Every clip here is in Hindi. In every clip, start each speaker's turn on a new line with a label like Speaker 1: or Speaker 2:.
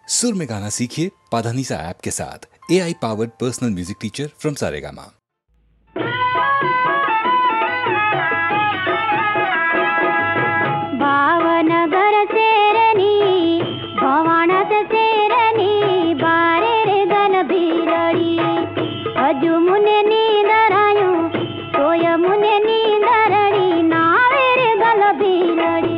Speaker 1: सुर में गाना सीखिए पाधानीसा ऐप के साथ। AI powered personal music teacher from Saregama.
Speaker 2: Bhavnagar सेरनी भवानात सेरनी बारे रे गन भीरड़ी अजू मुने नींदरायू तोय मुने नींदरड़ी नावे रे गन भीरड़ी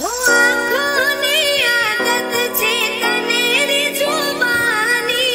Speaker 3: आँखों ने आदत छे कनेरी जुबानी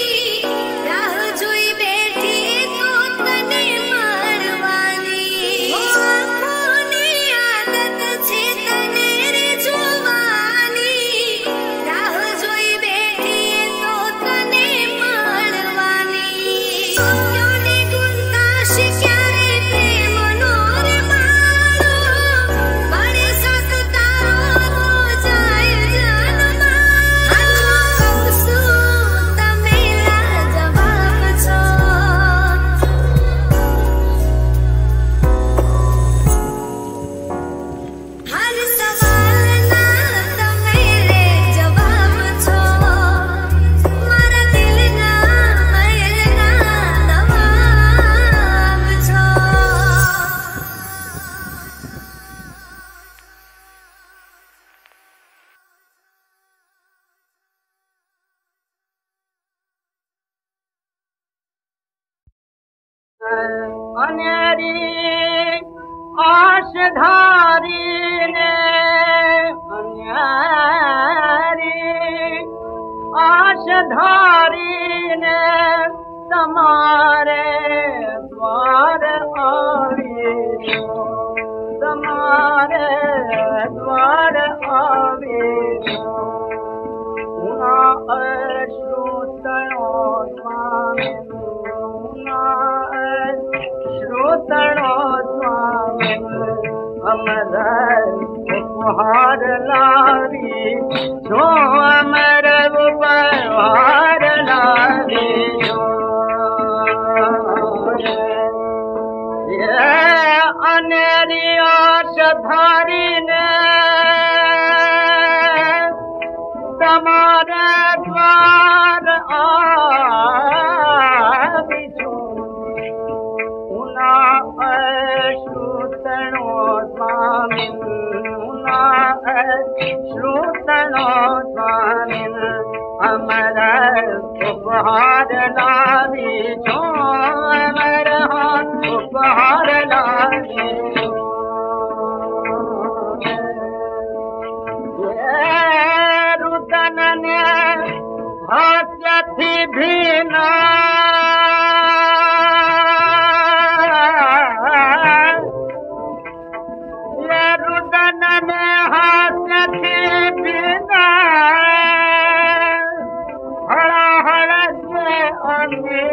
Speaker 3: अनेरी आशधारी ने अनेरी आशधारी ने तुम्हारे द्वार आवी तुम्हारे द्वार आवी उना अश्रुतणो स्वामी उना अश्रुतणो स्वामी अमर उपहार लावी जो अमर उपहार लावी जो ये अनेरी आशधारी ने तुम्हारे द्वार आवी जो उना अश्रुतणो स्वामी उना अश्रुतणो स्वामी अमर उपहार लावी जो अमर उपहार लावी रुदन ने हास्य थी भीना ये रुदन ने हास्य थी भीना हरा हरा से अंगे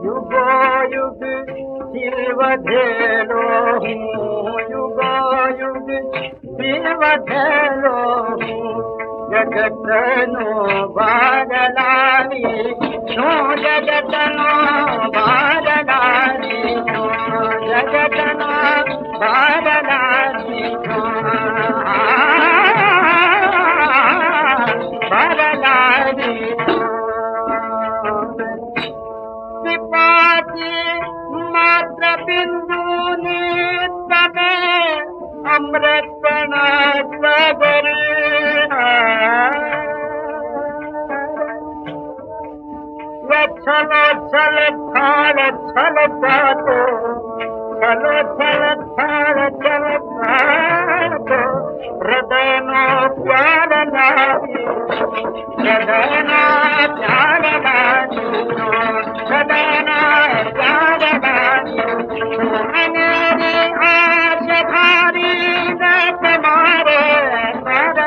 Speaker 3: युगो युग शिवधेलो युगो युग शिवधेलो जगत नो बादलाली नो जगत नो बादलाली नो जगत नो बादलाली नो बादलाली सिपाही मात्र बिंदु तने अमृत सागर छलो छल थाल छल जातो छलो छल थाल छल जातो हृदय नो प्यार लावी हृदय नो प्यार लावी हृदय नो प्यार लावी अनेरी आशधारी ने तुम्हारे द्वार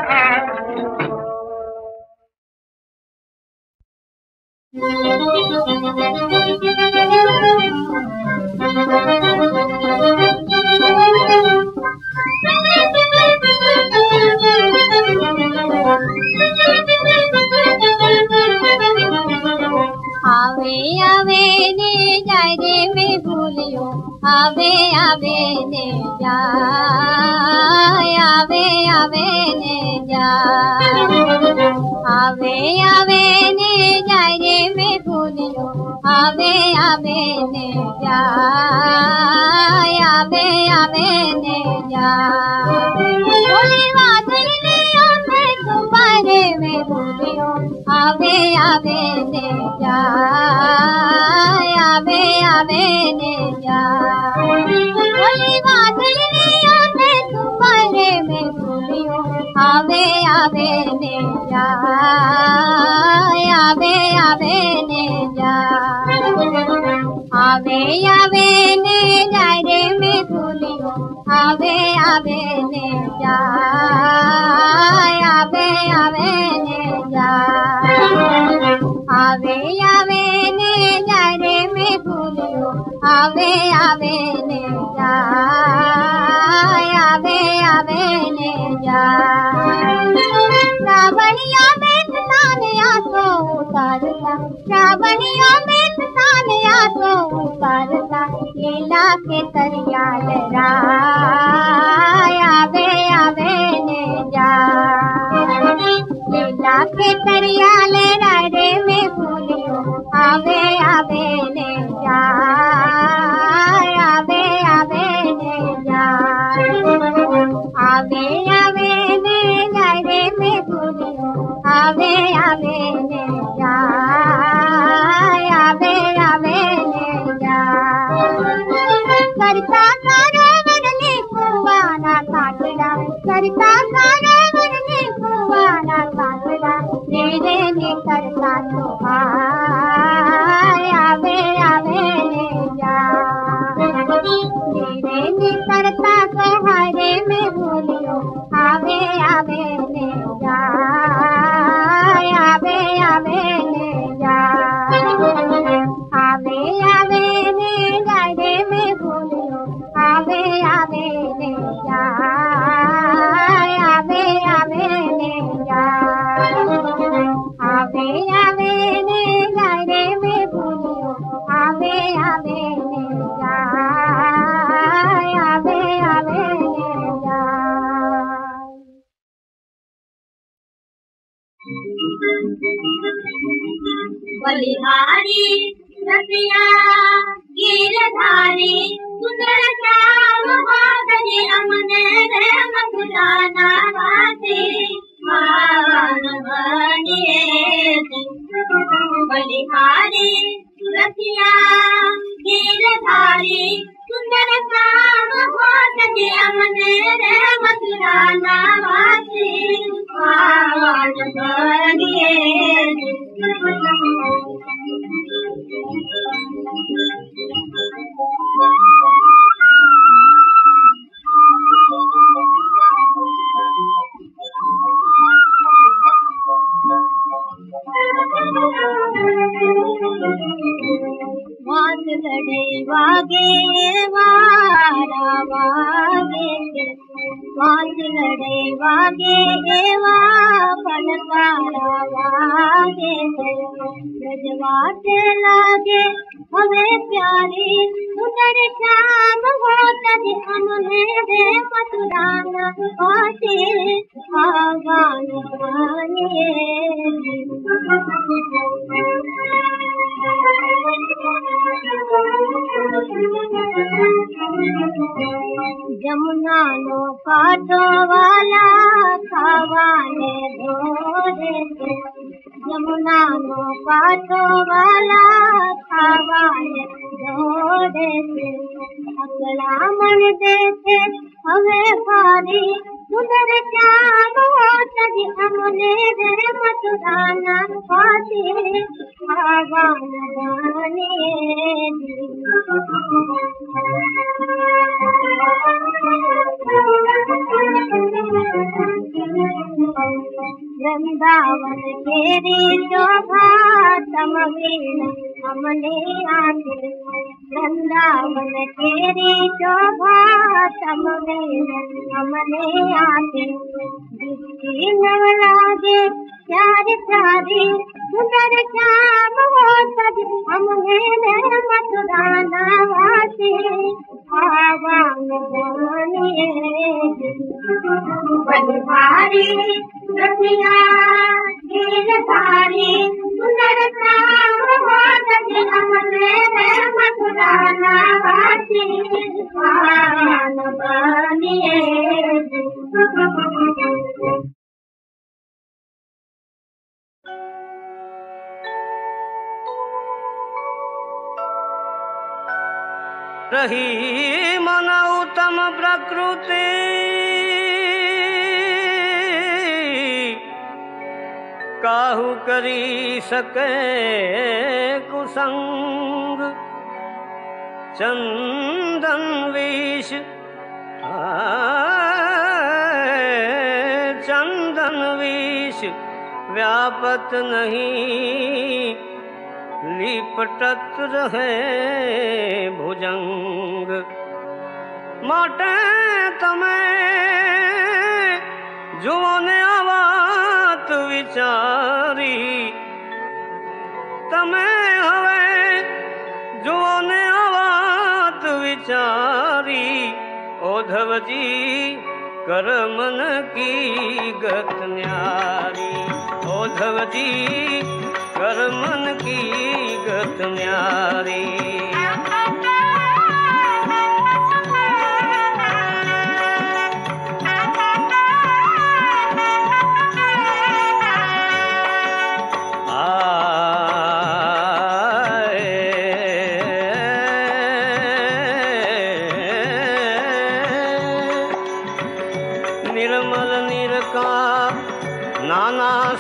Speaker 3: आवी
Speaker 2: आवे आवे ने जाए रे में भूलियो आवे आवे ने जाए आवे आवे ने जाए आवे आवे ने जाए रे में भूलियो आवे आवे ने जाए आवे आवे ने जाए भोले बादल ने आवे तुम्हारे में भूलियो आवे आवे ने जाए आवे आवे ने जाए भोले बादल ने आवे तुम्हारे में भूलियो आवे आवे ने जाए आवे आवे ने जाए आवे आवे ने जाए रे में भूलियो आवे आवे ने जाए आवे आवे ने जाए आवे आवे ने जाए रे में भूलियो आवे आवे ने जाए आवे आवे ने जाए श्रावणिया में ताने आसो उतारता श्रावणिया में ताने आसो उतारता लीला के तरिया लहराए आवे आवे ने जाए लीला के तरिया लहराए रे में भूलियो आवे आवे ने जाए आवे आवे ने जाए आवे आवे ने जाए रे में भूलियो आवे आवे ने जाए निकलता तो आवे आवे ले जा मेरे निकलता सहारे में भूलियो आवे आवे ले जा आवे आवे ले जा आवे आवे ले जा रे में भूलियो आवे आवे ले जा आवे आवे ले जा आवे आवे ले जा रे में भूलियो आवे आवे ले जा आवे आवे ले जा
Speaker 4: बलिहारी रतिया गिरधारी सुंदर श्याम हाथी अमने रे मधुराना वासी मान बनिए बलिहारी रतिया गिरधारी सुंदर श्याम हाथी अमने रे मधुराना वासी मान बनिए वास लड़े वागे वारा वागे वास लड़े वागे वा पलकारा वागे ब्रजवास लागे हमें प्यारी सुंदर श्याम हो तज हमने रे मथुराना वासी आगान गानिए जमुना नो काटो वाला खावाने धोरे जमुना नो काटो वाला खावाने धोरे अकला मन देखे हमें भारी सुंदर श्याम हो तज हमने रे मथुराना वासी आगान गानिए वृंदावन तेरी शोभा समवीन हमने आके वृंदावन तेरी शोभा समवीन हमने आके दृष्टि नवलागे प्यार प्यारी सुंदर श्याम हो तज हमने रे मथुराना वासी आवान गानिए बलिहारी रतिया गिरधारी सुंदर श्याम हो तज हमने रे मथुराना वासी आवान गानिए
Speaker 5: रही मन उत्तम प्रकृति काहू करी सके कुसंग चंदन विष चंदन विष व्यापत नहीं लिपटत रहे भुजंग माटे तमे जुओने आवात विचारी तमे हवे जुओने आवात विचारी ओधव जी कर मन की गत न्यारी ओधव जी कर मन की गत न्यारी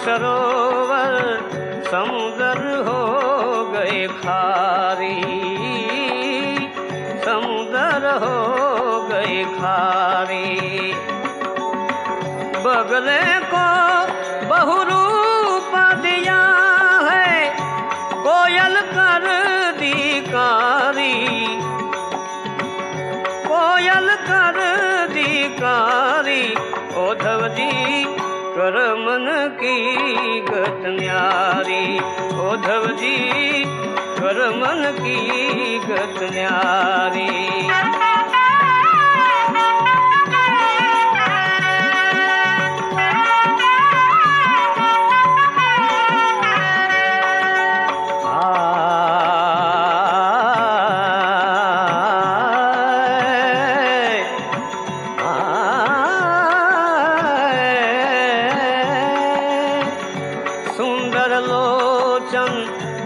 Speaker 5: सरोवर समुद्र हो गए खारी, समुद्र हो गए खारी। बगले को बहुरूप दिया है, कोयल कर दी कारी, कोयल कर दी कारी। ओधव जी कर मन की गत न्यारी, ओधव जी कर मन की गत न्यारी।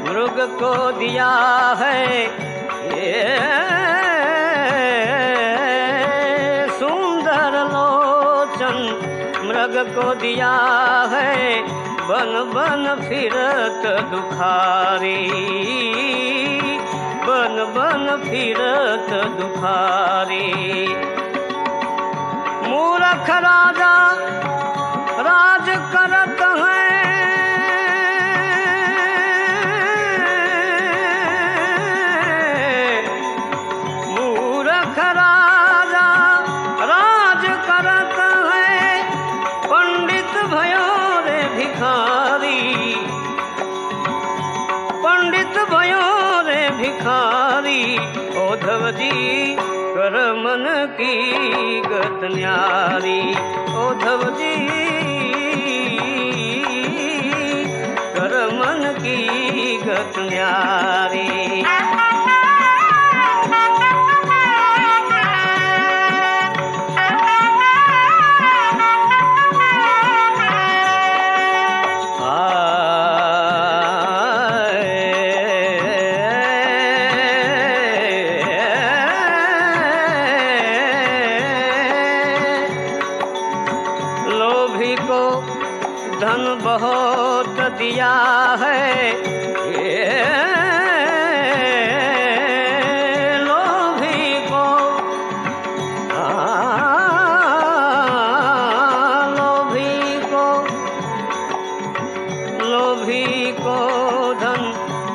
Speaker 5: मृग को दिया है ये सुंदर लोचन, मृग को दिया है बन बन फिरत दुखारी, बन बन फिरत दुखारी। मूर्ख राजा राज करत है, पंडित भयो रे भिखारी। ओधव जी कर मन की गत न्यारी, ओधव जी कर मन की गत न्यारी। लोभी को धन बहुत दिया है, ये लोभी को लोभी को धन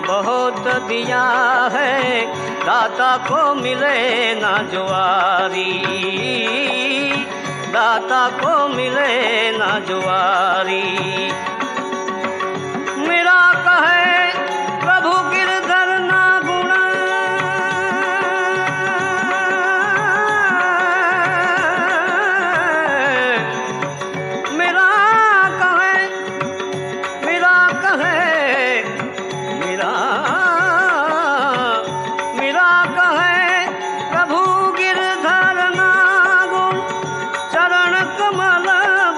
Speaker 5: बहुत दिया है, दाता को मिले ना जुआरी, दाता को मिले ना जुआरी। मेरा कहे प्रभु गिरधर ना गुण, मेरा कहे मेरा कहे मेरा मेरा कहे प्रभु गिरधर ना गुण, चरण कमल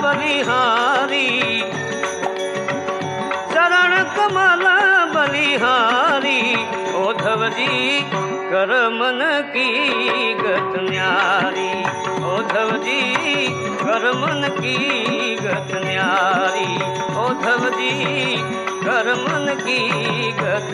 Speaker 5: बलिहारी, चरण कमल बलिहारी। ओधव जी कर मन की गत न्यारी, ओधव जी कर मन की गत न्यारी, ओधव जी कर मन की गत